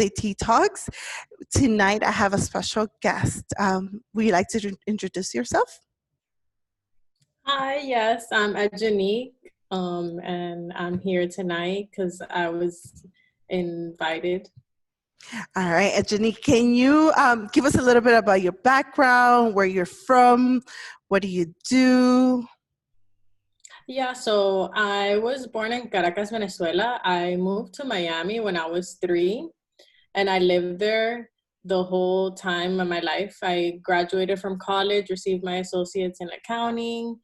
Tuesday Tea Talks. Tonight, I have a special guest. Would you like to introduce yourself? Hi, yes, I'm Edjenik, and I'm here tonight because I was invited. All right, Edjenik, can you give us a little bit about your background, where you're from, what do you do? Yeah, so I was born in Caracas, Venezuela. I moved to Miami when I was 3, and I lived there the whole time of my life. I graduated from college, received my associates in accounting.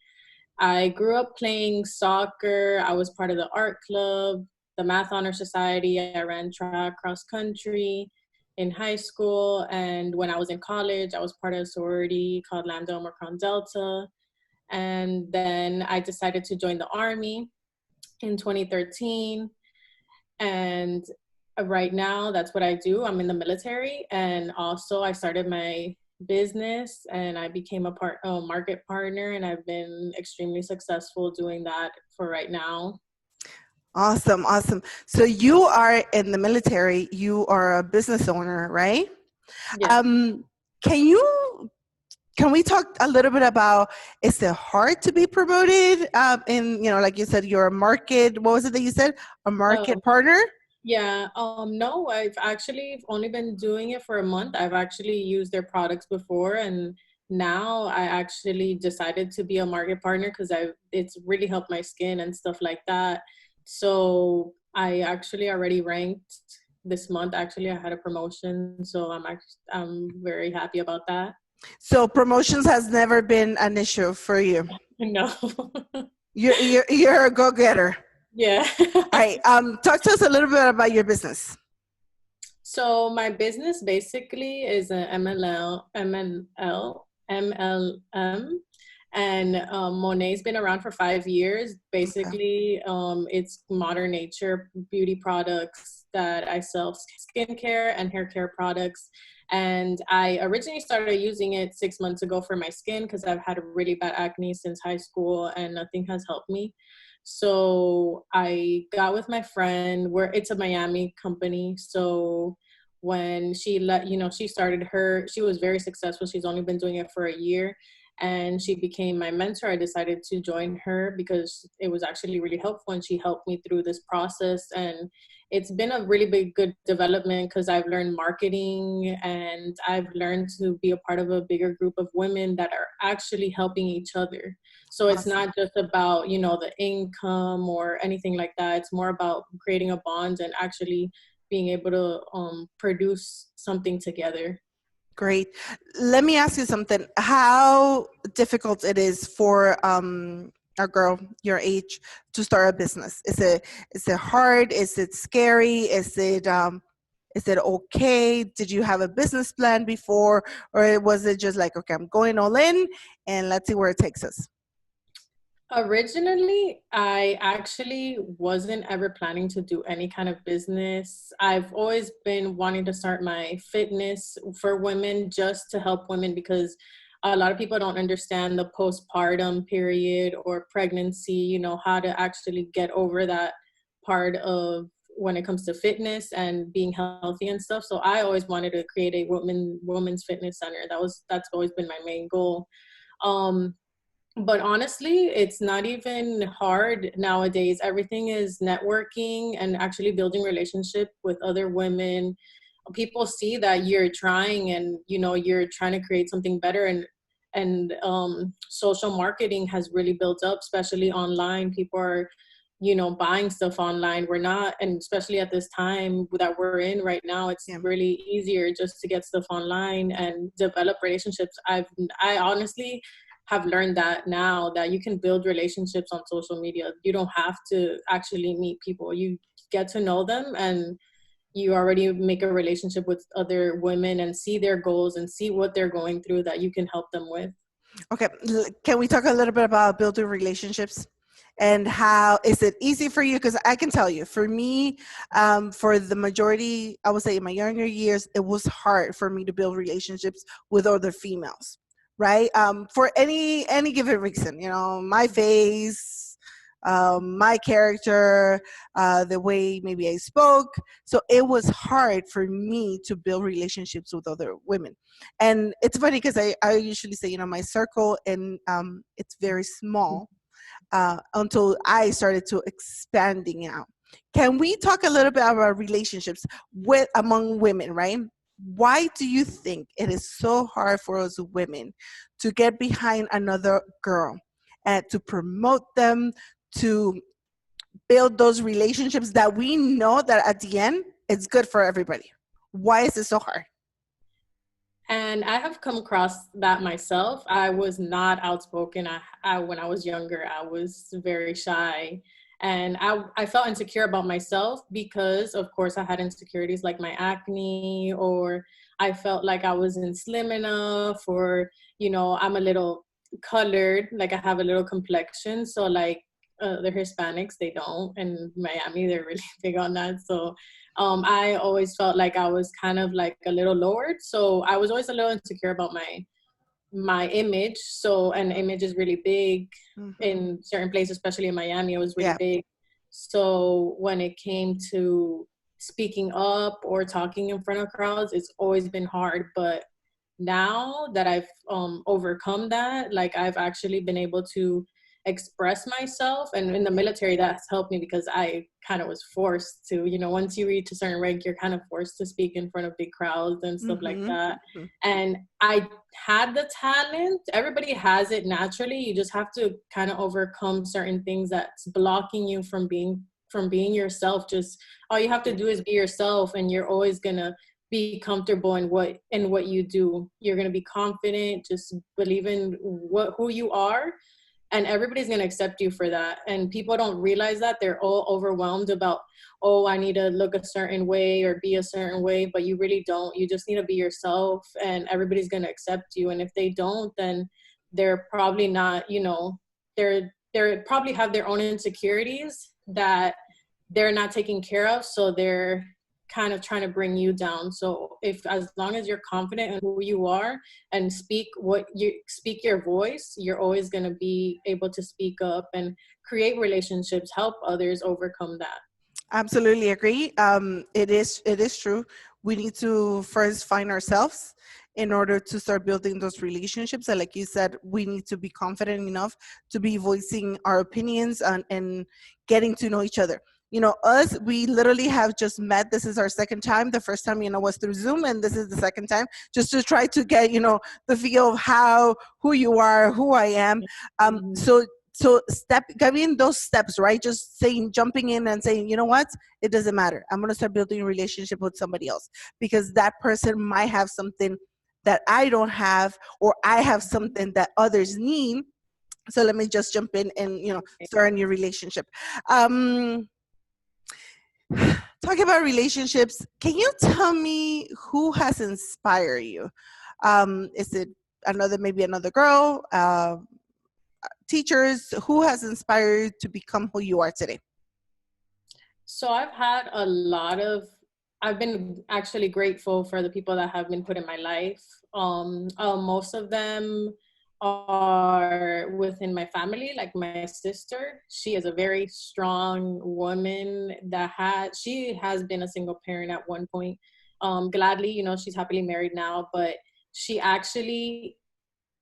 I grew up playing soccer. I was part of the art club, the Math Honor Society. I ran track, cross country in high school. And when I was in college, I was part of a sorority called Lambda Omicron Delta. And then I decided to join the Army in 2013. And right now, that's what I do. I'm in the military. And also, I started my business and I became a market partner, and I've been extremely successful doing that for right now. Awesome, awesome. So you are in the military, you are a business owner, right? Yeah. Um, can you Can we talk a little bit about, is it hard to be promoted like you said, you're a market, what was it that you said? A market Um, partner? yeah. No, I've actually only been doing it for a month. I've actually used their products before, and now I actually decided to be a market partner because it's really helped my skin and stuff like that. So I actually already ranked this month. Actually, I had a promotion, so I'm very happy about that. So promotions has never been an issue for you. No. You're a go-getter. Yeah. All right. Talk to us a little bit about your business. So my business basically is an MLM, and Monet's been around for 5 years. Okay. Basically, it's modern nature beauty products that I sell, skincare and hair care products. And I originally started using it 6 months ago for my skin because I've had really bad acne since high school, and nothing has helped me. So I got with my friend, where it's a Miami company. So when she started she was very successful. She's only been doing it for a year, and she became my mentor. I decided to join her because it was actually really helpful, and she helped me through this process. And it's been a really good development because I've learned marketing, and I've learned to be a part of a bigger group of women that are actually helping each other. So it's Awesome. not just about, the income or anything like that. It's more about creating a bond and actually being able to produce something together. Great. Let me ask you something. How difficult it is for a girl your age to start a business? Is it hard? Is it scary? Is it okay? Did you have a business plan before, or was it just like, okay, I'm going all in and let's see where it takes us? Originally, I actually wasn't ever planning to do any kind of business. I've always been wanting to start my fitness for women, just to help women, because a lot of people don't understand the postpartum period or pregnancy, how to actually get over that part of when it comes to fitness and being healthy and stuff. So I always wanted to create a women's fitness center. That's always been my main goal. Um, but honestly, it's not even hard nowadays. Everything is networking and actually building relationship with other women. People see that you're trying, and you're trying to create something better, and social marketing has really built up, especially online. People are buying stuff online. We're not, and especially at this time that we're in right now, it's Yeah. really easier just to get stuff online and develop relationships. I honestly have learned that now, that you can build relationships on social media. You don't have to actually meet people. You get to know them, and you already make a relationship with other women and see their goals and see what they're going through that you can help them with. Okay. Can we talk a little bit about building relationships? And how is it easy for you? Because I can tell you, for me, for the majority, I would say in my younger years, it was hard for me to build relationships with other females, right? For any given reason, my face, my character, the way maybe I spoke. So it was hard for me to build relationships with other women. And it's funny because I usually say, my circle, and it's very small until I started to expanding out. Can we talk a little bit about relationships with among women, right? Why do you think it is so hard for us women to get behind another girl and to promote them, to build those relationships that we know that at the end it's good for everybody? Why is it so hard? And I have come across that myself. I was not outspoken. When I was younger, I was very shy. And I felt insecure about myself because, of course, I had insecurities like my acne, or I felt like I wasn't slim enough, or, I'm a little colored, like I have a little complexion. So, like, the Hispanics, they don't. And Miami, they're really big on that. So I always felt like I was kind of like a little lowered. So I was always a little insecure about my image. So, and image is really big Mm-hmm. in certain places, especially in Miami, it was really Yeah, big. So when it came to speaking up or talking in front of crowds, it's always been hard. But now that I've overcome that, like I've actually been able to express myself, and in the military that's helped me because I kind of was forced to, once you reach a certain rank, you're kind of forced to speak in front of big crowds and stuff like mm-hmm. that. Mm-hmm. And I had the talent. Everybody has it naturally. You just have to kind of overcome certain things that's blocking you from being yourself. Just all you have to do is be yourself, and you're always gonna be comfortable in what you do. You're gonna be confident. Just believe in who you are, and everybody's going to accept you for that. And people don't realize that. They're all overwhelmed about, oh, I need to look a certain way or be a certain way, but you really don't. You just need to be yourself, and everybody's going to accept you. And if they don't, then they're probably not, they're probably have their own insecurities that they're not taking care of, so they're kind of trying to bring you down. So if, as long as you're confident in who you are and speak your voice, you're always going to be able to speak up and create relationships, help others overcome that. Absolutely agree. It is true. We need to first find ourselves in order to start building those relationships. And like you said, we need to be confident enough to be voicing our opinions and getting to know each other. Us, we literally have just met. This is our second time. The first time, was through Zoom, and this is the second time, just to try to get, the feel of who you are, who I am. Mhm. So giving those steps, right? Just saying, jumping in and saying, you know what, it doesn't matter, I'm going to start building a relationship with somebody else, because that person might have something that I don't have, or I have something that others need. So let me just jump in and start a new relationship. um Talking about relationships, can you tell me who has inspired you? Is it maybe another girl, teachers? Who has inspired you to become who you are today? So I've been actually grateful for the people that have been put in my life. Most of them are within my family, like my sister. She is a very strong woman she has been a single parent at one point. Gladly, she's happily married now, but she actually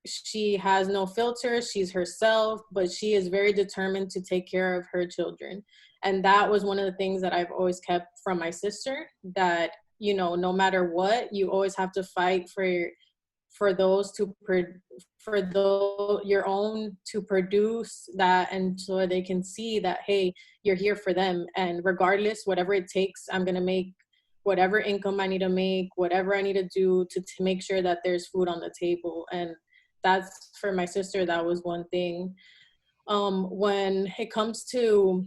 she has no filter. She's herself, but she is very determined to take care of her children. And that was one of the things that I've always kept from my sister, that, no matter what, you always have to fight for those for those your own to produce that, and so they can see that, hey, you're here for them. And regardless, whatever it takes, I'm going to make whatever income I need to make, whatever I need to do to make sure that there's food on the table. And that's, for my sister, that was one thing. When it comes to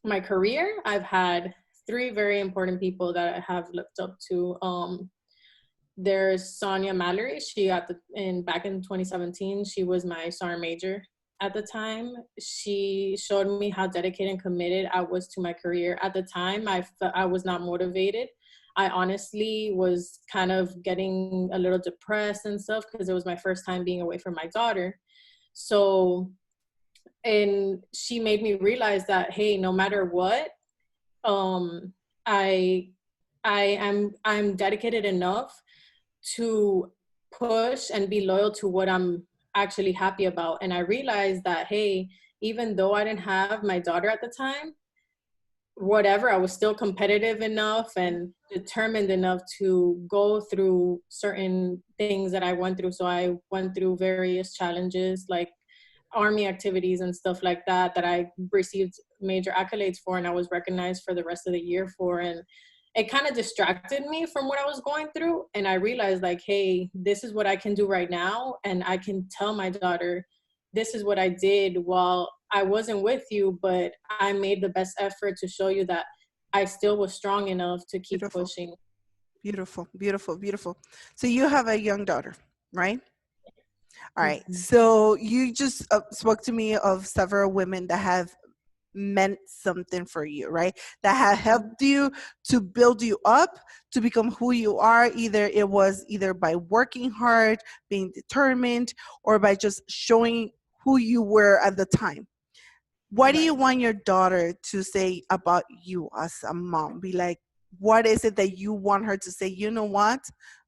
my career, I've had three very important people that I have looked up to. There's Sonia Mallory. Back in 2017, she was my sergeant major at the time. She showed me how dedicated and committed I was to my career. At the time, I was not motivated. I honestly was kind of getting a little depressed and stuff because it was my first time being away from my daughter. So and she made me realize that, hey, no matter what, um I I'm dedicated enough to push and be loyal to what I'm actually happy about. And I realized that, hey, even though I didn't have my daughter at the time, whatever, I was still competitive enough and determined enough to go through certain things that I went through. So I went through various challenges like army activities and stuff like that, that I received major accolades for, and I was recognized for the rest of the year for. And it kind of distracted me from what I was going through. And I realized, like, hey, this is what I can do right now. And I can tell my daughter, this is what I did while I wasn't with you, but I made the best effort to show you that I still was strong enough to keep Beautiful, pushing. beautiful, beautiful, beautiful. So you have a young daughter, right? All right. Mhm. So you just spoke to me of several women that have meant something for you, right? That have helped you to build you up to become who you are. Either it was either by working hard, being determined, or by just showing who you were at the time. What do you Right. want your daughter to say about you as a mom? Be like, what is it that you want her to say? You know what?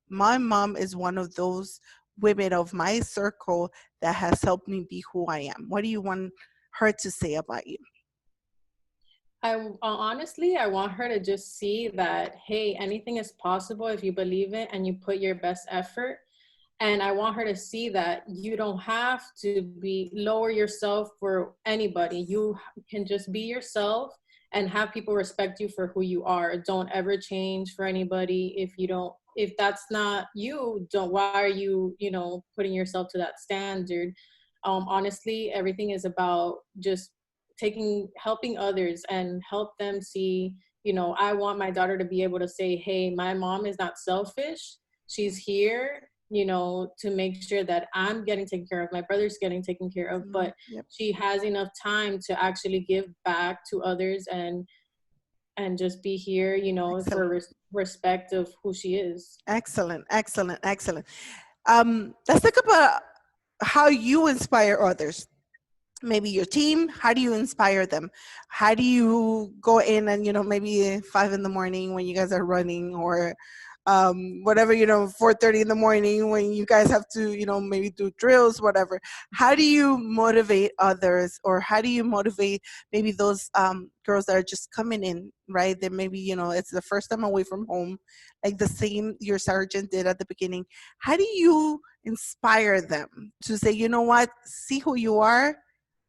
My mom is one of those women of my circle that has helped me be who I am. What do you want her to say about you? Honestly, I want her to just see that, hey, anything is possible if you believe it and you put your best effort. And I want her to see that you don't have to be lower yourself for anybody. You can just be yourself and have people respect you for who you are. Don't ever change for anybody. If you don't, if that's not you, don't, why are you, putting yourself to that standard? Honestly, everything is about just helping others and help them see, I want my daughter to be able to say, hey, my mom is not selfish. She's here, to make sure that I'm getting taken care of, my brother's getting taken care of, but Yep. she has enough time to actually give back to others and just be here, Excellent. for respect of who she is. Excellent. Excellent. Excellent. Let's talk about how you inspire others. Maybe your team. How do you inspire them? How do you go in and maybe 5 in the morning when you guys are running, or whatever, 4:30 in the morning when you guys have to maybe do drills, whatever. How do you motivate others, or how do you motivate maybe those girls that are just coming in, right? That maybe it's the first time away from home, like the same your sergeant did at the beginning. How do you inspire them to say, you know what, see who you are,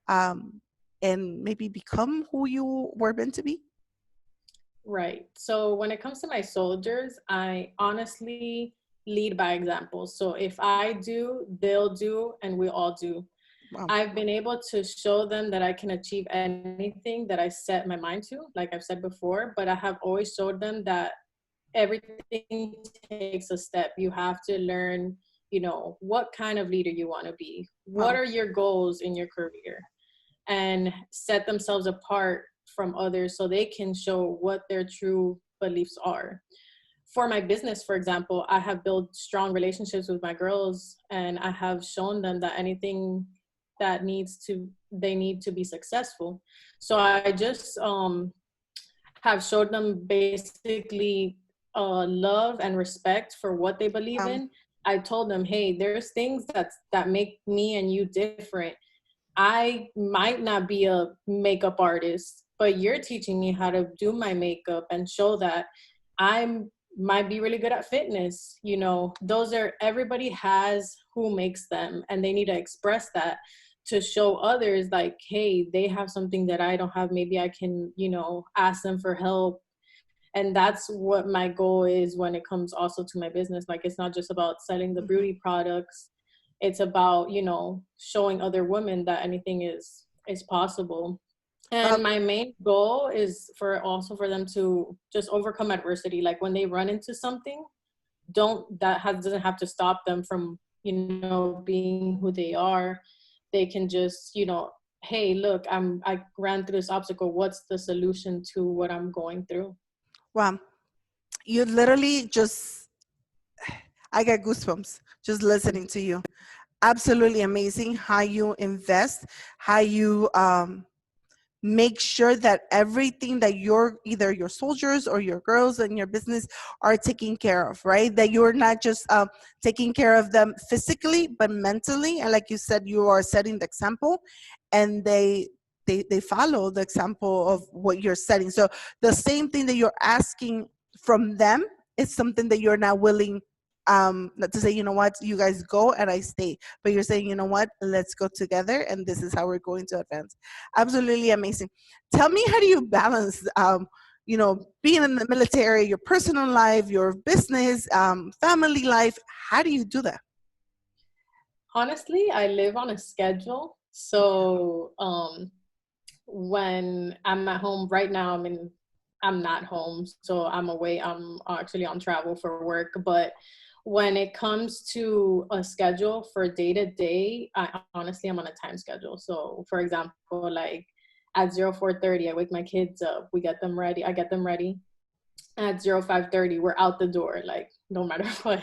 um, and maybe become who you were meant to be? Right. So when it comes to my soldiers, I honestly lead by example. So if I do, they'll do, and we all do. Wow. I've been able to show them that I can achieve anything that I set my mind to, like I've said before, but I have always showed them that everything takes a step. You have to learn, what kind of leader you want to be. What Wow. are your goals in your career? And set themselves apart from others so they can show what their true beliefs are. For my business, for example, I have built strong relationships with my girls, and I have shown them that anything that they need to be successful. So I just have showed them basically love and respect for what they believe Um, in. I told them, hey, there's things that make me and you different. I might not be a makeup artist, but you're teaching me how to do my makeup and show that I might be really good at fitness. Those are, everybody has who makes them, and they need to express that to show others, like, hey, they have something that I don't have. Maybe I can, ask them for help. And that's what my goal is when it comes also to my business. Like, it's not just about selling the mhm. beauty products. It's about, showing other women that anything is possible. And Um, my main goal is for them to just overcome adversity. Like, when they run into something, doesn't have to stop them from, being who they are. They can just, hey, look, I ran through this obstacle. What's the solution to what I'm going through? wow. You literally just, I got goosebumps just listening to you. absolutely amazing how you invest, how you make sure that everything that either your soldiers or your girls in your business are taken care of, right? That you're not just taking care of them physically, but mentally. And like you said, you are setting the example, and they follow the example of what you're setting. So the same thing that you're asking from them is something that you're not willing not to say, you know what, you guys go and I stay, but you're saying, you know what, let's go together, and this is how we're going to advance. Absolutely amazing. Tell me, how do you balance being in the military, your personal life, your business, family life? How do you do that? Honestly, I live on a schedule. So when I'm at home right now, I'm not home, so I'm away. I'm actually on travel for work. But when it comes to a schedule for day to day, I honestly am on a time schedule. So for example, like at 04:30, I wake my kids up. We get them ready. I get them ready. At 05:30, we're out the door, like no matter what.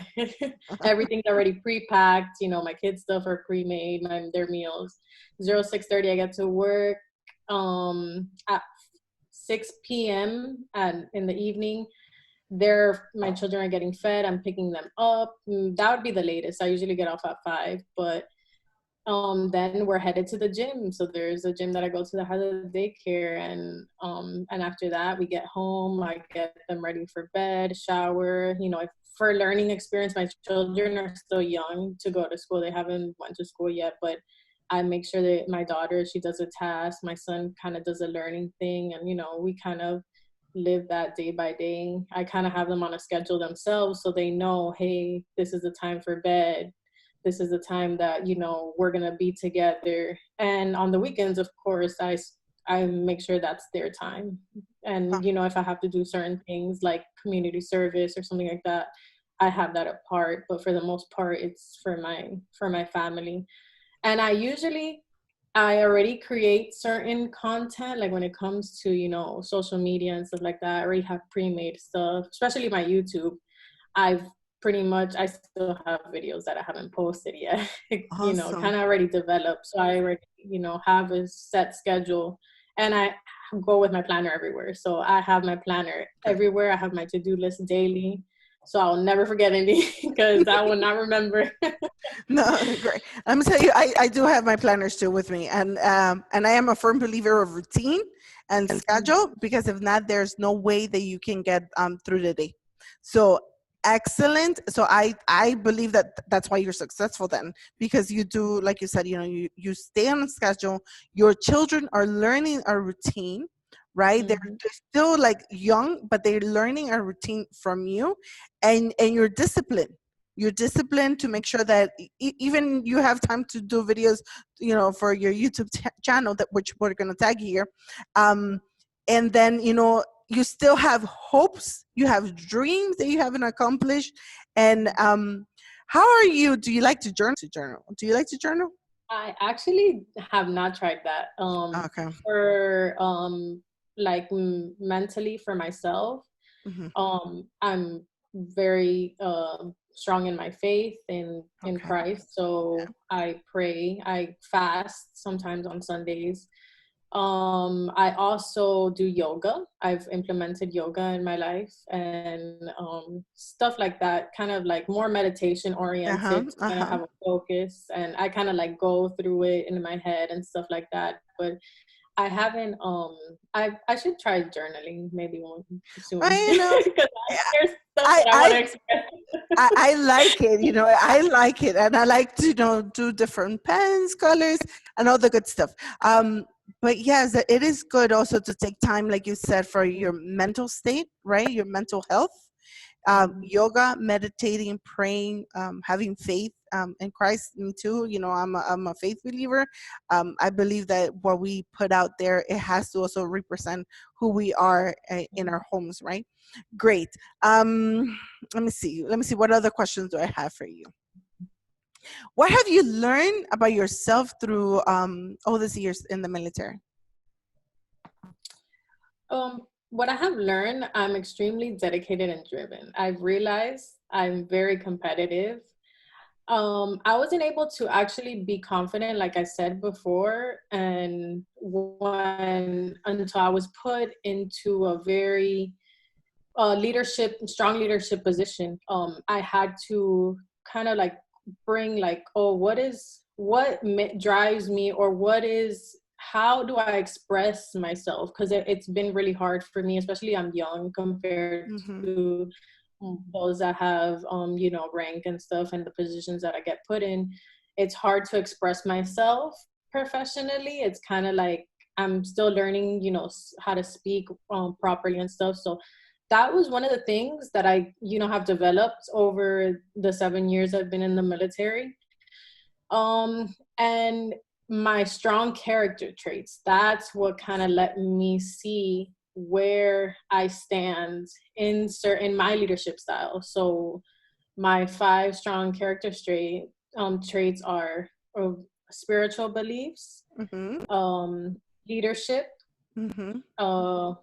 Everything's already pre-packed. My kids' stuff are pre-made, their meals. 06:30, I get to work. At 6 p.m. and in the evening, my children are getting fed. I'm picking them up. That would be the latest. I usually get off at 5, but then we're headed to the gym. So there's a gym that I go to that has a daycare, and after that we get home. I get them ready for bed, shower. For learning experience, my children are still young to go to school. They haven't went to school yet, but I make sure that my daughter, she does a task. My son kind of does a learning thing, and we kind of live that day by day. I kind of have them on a schedule themselves, so they know, hey, this is the time for bed, this is the time that we're gonna be together. And on the weekends, of course, I make sure that's their time. And if I have to do certain things like community service or something like that, I have that apart. But for the most part, it's for my family. And I already create certain content, like when it comes to social media and stuff like that. I already have pre-made stuff, especially my YouTube. I still have videos that I haven't posted yet, Awesome. kind of already developed. So I already, have a set schedule, and I go with my planner everywhere. So I have my planner everywhere. I have my to-do list daily. So I'll never forget anything because I will not remember. No, great. I'm gonna tell you, I do have my planners too with me, and I am a firm believer of routine and schedule, because if not, there's no way that you can get through the day. So excellent. So I believe that that's why you're successful then, because you do, like you said, you stay on a schedule. Your children are learning a routine, right? They're still like young, but they're learning a routine from you, and you're disciplined to make sure that even you have time to do videos, for your YouTube channel, that which we're going to tag here. And then, you still have hopes, you have dreams that you haven't accomplished. And how are you? Do you like to journal? Do you like to journal? I actually have not tried that. Okay. For like mentally for myself, Hmm. I'm very strong in my faith in Okay. Christ. So I pray, I fast sometimes on Sundays. I also do yoga. I've implemented yoga in my life, and stuff like that, kind of like more meditation Uh-huh. oriented to kind of Uh-huh. have a focus, and I kind of like go through it in my head and stuff like that. But I haven't I should try journaling maybe one Well, soon because there's stuff I, that I want to I express. I like it, I like it, and I like to, do different pens, colors, and all the good stuff. But yes, it is good also to take time, like you said, for your mental state, right? Your mental health. Mhm. Yoga, meditating, praying, having faith in Christ. Me too. I'm a faith believer. I believe that what we put out there, it has to also represent who we are in our homes, right? Great. Let me see. Let me see. What other questions do I have for you? What have you learned about yourself through all these years in the military? What I have learned, I'm extremely dedicated and driven. I've realized I'm very competitive. I wasn't able to actually be confident, like I said before, and when until I was put into a very strong leadership position. I had to kind of like bring like, oh, drives me, or how do I express myself? Because it's been really hard for me, especially I'm young compared Mm-hmm. to those that have rank and stuff and the positions that I get put in. It's hard to express myself professionally. It's kind of like I'm still learning, how to speak properly and stuff. So that was one of the things that I have developed over the 7 years I've been in the military. And my strong character traits, that's what kind of let me see where I stand in my leadership style. So my 5 strong character traits are spiritual beliefs, Mm-hmm. leadership, Mm-hmm. uh,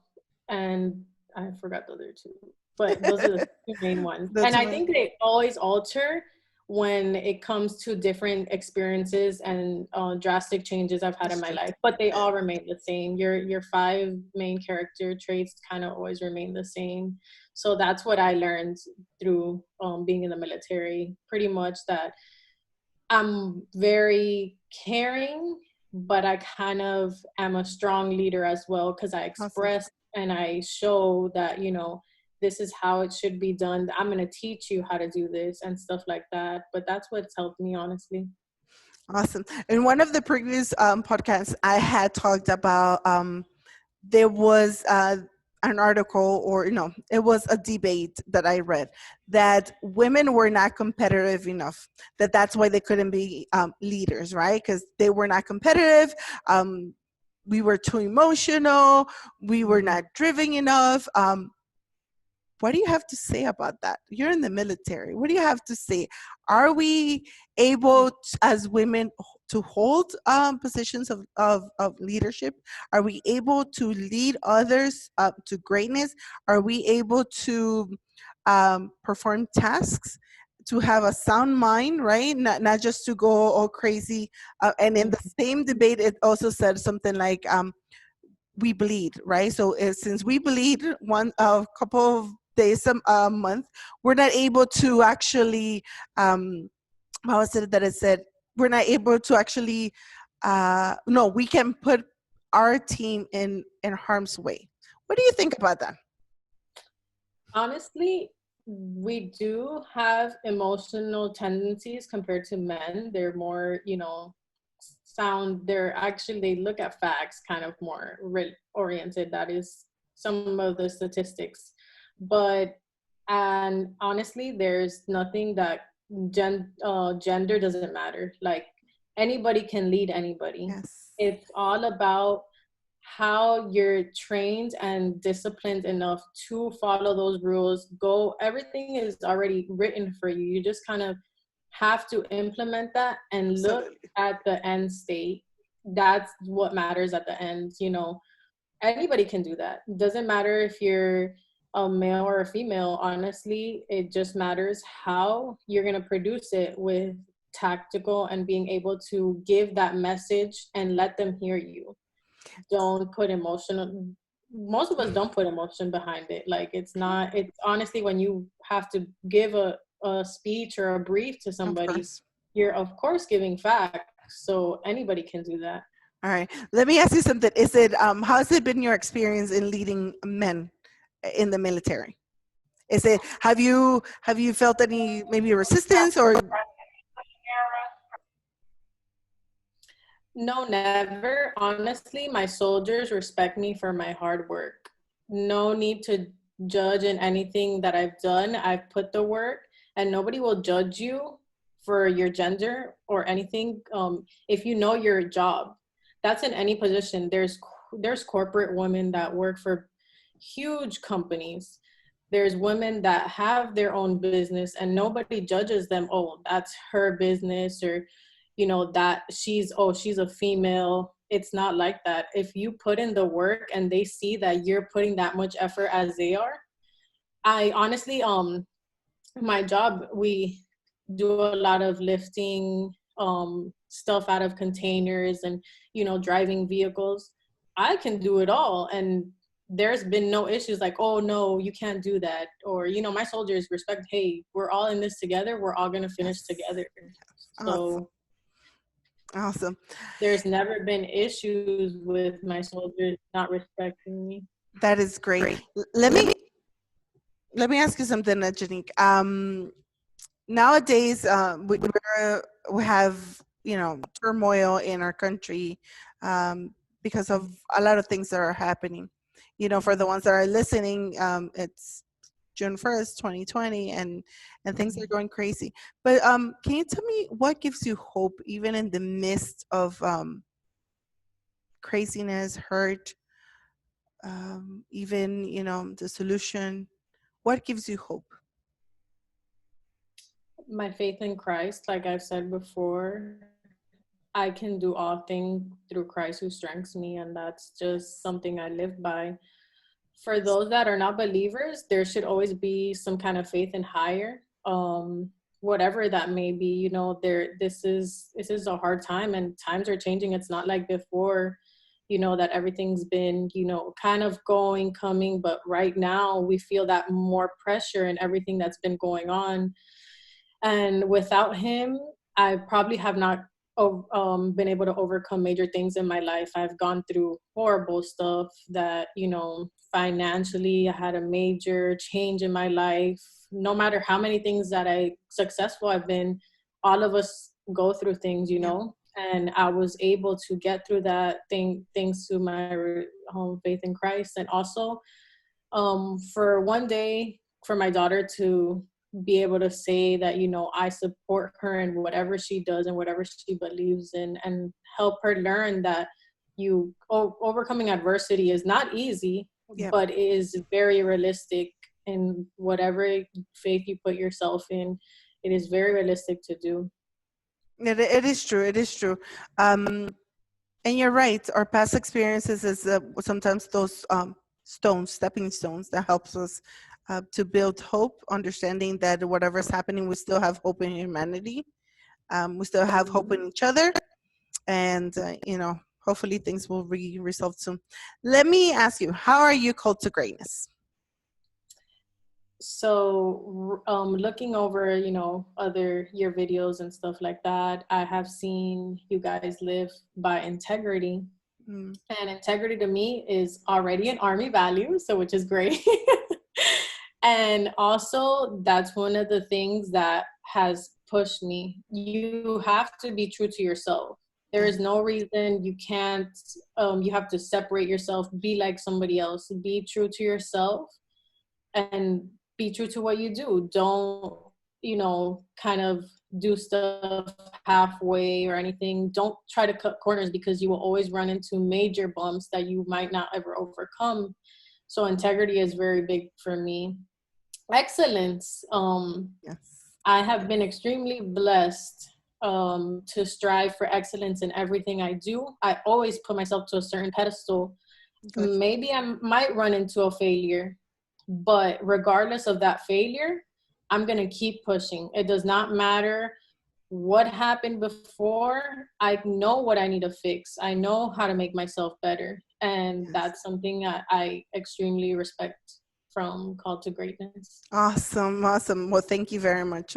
and I forgot the other 2, but those are the 2 main ones. The And two I main. think they always alter when it comes to different experiences and drastic changes I've had in That's my true. life, but they all remain the same. Your 5 main character traits kind of always remain the same. So that's what I learned through being in the military, pretty much, that I'm very caring, but I kind of am a strong leader as well, because I Awesome. express and I show that, this is how it should be done. I'm going to teach you how to do this and stuff like that. But that's what's helped me, honestly. Awesome. In one of the previous podcasts, I had talked about there was an article, or it was a debate that I read, that women were not competitive enough, that's why they couldn't be leaders, right? Because they were not competitive. We were too emotional, we were Mm-hmm. not driven enough. What do you have to say about that? You're in the military. What do you have to say? Are we able as women to hold positions of leadership? Are we able to lead others up to greatness? Are we able to perform tasks, to have a sound mind, right? Not just to go all crazy. And in the same debate, it also said something like, we bleed, right? So since we bleed a couple of days a month, we're not able to actually, how was it that it said, we're not able to actually, no, we can put our team in harm's way. What do you think about that? Honestly, we do have emotional tendencies compared to men. They're more, they look at facts kind of more oriented. That is some of the statistics. But, and honestly, there's nothing that gender doesn't matter. Like, anybody can lead anybody. Yes. It's all about how you're trained and disciplined enough to follow those rules. Everything is already written for you. You just kind of have to implement that and look Absolutely. at the end state. That's what matters at the end. Anybody can do that. It doesn't matter if you're a male or a female. Honestly, it just matters how you're going to produce it with tactical and being able to give that message and let them hear you. Don't put emotion, most of us don't put emotion behind it. Like, it's honestly, when you have to give a speech or a brief to Of somebody, course. you're of course giving facts, so anybody can do that. All right. Let me ask you something. Is it how's it been your experience in leading men in the military? Is it, have you felt any maybe resistance or? No, never. Honestly, my soldiers respect me for my hard work. No need to judge in anything that I've done. I've put the work, and nobody will judge you for your gender or anything. If you know your job, that's in any position. There's corporate women that work for huge companies. There's women that have their own business, and nobody judges them. Oh, that's her business, or that she's a female. It's not like that. If you put in the work and they see that you're putting that much effort as they are, I honestly, my job, do a lot of lifting stuff out of containers and, driving vehicles. I can do it all. And there's been no issues like, oh, no, you can't do that. Or, my soldiers respect, hey, we're all in this together. We're all going to finish together. Awesome. So Awesome. there's never been issues with my soldiers not respecting me. That is great. Let me ask you something, Edjenik. Nowadays, we have turmoil in our country because of a lot of things that are happening. For the ones that are listening, it's June 1st, 2020, and things are going crazy. But can you tell me what gives you hope, even in the midst of craziness, hurt, even the solution? What gives you hope? My faith in Christ, like I've said before, I can do all things through Christ who strengthens me, and that's just something I live by. For those that are not believers, there should always be some kind of faith in higher, whatever that may be. This is a hard time, and times are changing. It's not like before, that everything's been, kind of going, coming, but right now we feel that more pressure and everything that's been going on. And without him, I probably have not been able to overcome major things in my life. I've gone through horrible stuff that, financially, I had a major change in my life. No matter how many things that successful I've been, all of us go through things, and I was able to get through that thing thanks to my faith in Christ. And also for one day, for my daughter to be able to say that, I support her in whatever she does and whatever she believes in, and help her learn that overcoming adversity is not easy, but it is very realistic. In whatever faith you put yourself in, it is very realistic to do. It is true. It is true. And you're right. Our past experiences is sometimes those stepping stones that helps us to build hope, understanding that whatever's happening, we still have hope in humanity. We still have hope in each other, and hopefully things will be resolved soon. Let me ask you, how are you called to greatness? So looking over, other your videos and stuff like that, I have seen you guys live by integrity. And integrity to me is already an Army value, so which is great. And also, that's one of the things that has pushed me. You have to be true to yourself. There is no reason you can't, you have to separate yourself, be like somebody else, be true to yourself, and be true to what you do. Don't, kind of do stuff halfway or anything. Don't try to cut corners, because you will always run into major bumps that you might not ever overcome. So integrity is very big for me. Excellence. Yes. I have been extremely blessed to strive for excellence in everything I do. I always put myself to a certain pedestal. Good. Maybe I might run into a failure, but regardless of that failure, I'm going to keep pushing. It does not matter what happened before. I know what I need to fix. I know how to make myself better. And that's something I extremely respect from Call to Greatness. Awesome. Well, thank you very much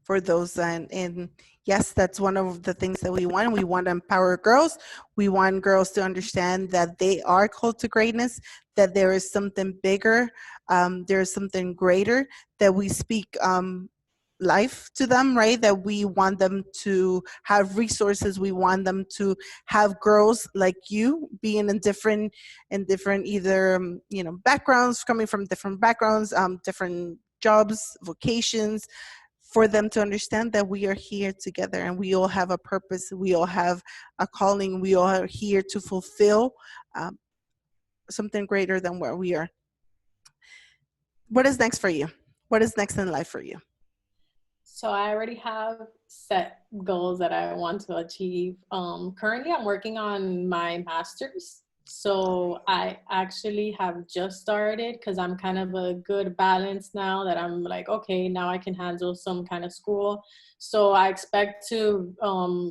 for those. And yes, that's one of the things that we want. We want to empower girls. We want girls to understand that they are called to greatness, that there is something bigger, there is something greater, that we speak life to them, right? That we want them to have resources. We want them to have girls like you being in different either backgrounds, coming from different backgrounds, different jobs, vocations, for them to understand that we are here together and we all have a purpose, we all have a calling, we all are here to fulfill something greater than where we are. What is next for you? What is next in life for you? So I already have set goals that I want to achieve. Currently, I'm working on my master's. So I actually have just started because I'm kind of a good balance now that I'm like, okay, now I can handle some kind of school. So I expect to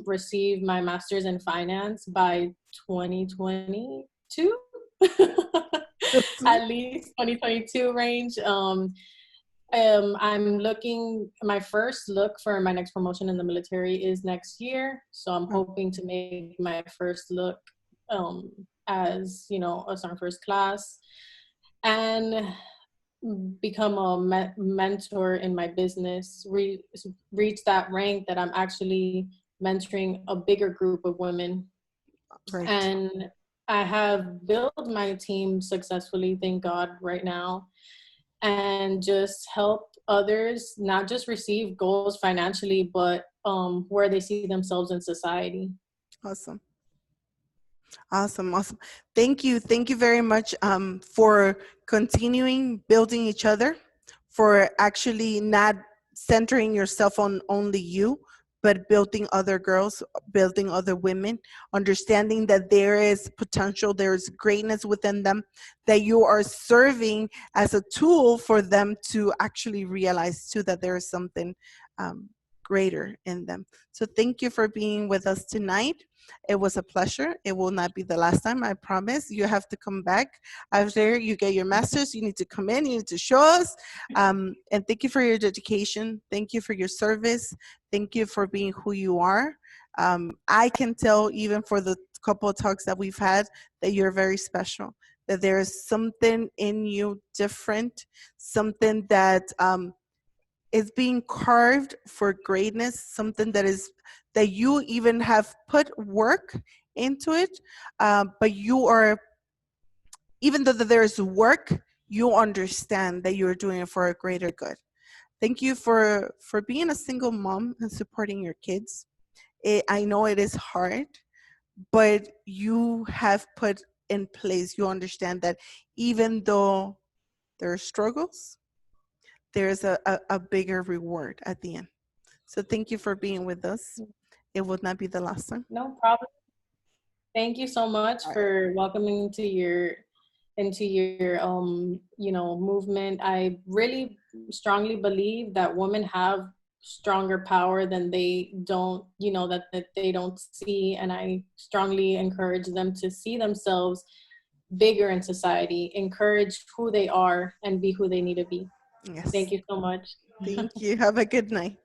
receive my master's in finance by 2022. That's sweet. At least 2022 range. I'm looking, my first look for my next promotion in the military is next year. So I'm hoping to make my first look um, as, you know, a sergeant first class and become a mentor in my business, reach that rank that I'm actually mentoring a bigger group of women. Right. And I have built my team successfully, thank God, right now, and just help others not just receive goals financially, but where they see themselves in society. Awesome. Awesome. Awesome. Thank you. Thank you very much for continuing building each other, for actually not centering yourself on only you, but building other girls, building other women, understanding that there is potential, there is greatness within them, that you are serving as a tool for them to actually realize too that there is something greater in them. So thank you for being with us tonight. It was a pleasure. It will not be the last time, I promise. You have to come back after you get your master's. You need to come in, you need to show us. And thank you for your dedication. Thank you for your service. Thank you for being who you are. I can tell, even for the couple of talks that we've had, that you're very special, that there is something in you different, something that is being carved for greatness, something that you even have put work into it, but you are, even though there is work, you understand that you're doing it for a greater good. Thank you for being a single mom and supporting your kids. I know it is hard, but you have put in place, you understand that even though there are struggles, there's a bigger reward at the end. So thank you for being with us. It would not be the last time. No problem. Thank you so much All right. for welcoming to your into your you know, movement. I really strongly believe that women have stronger power than they don't, you know, that they don't see, and I strongly encourage them to see themselves bigger in society, encourage who they are and be who they need to be. Yes. Thank you so much. Thank you. Have a good night.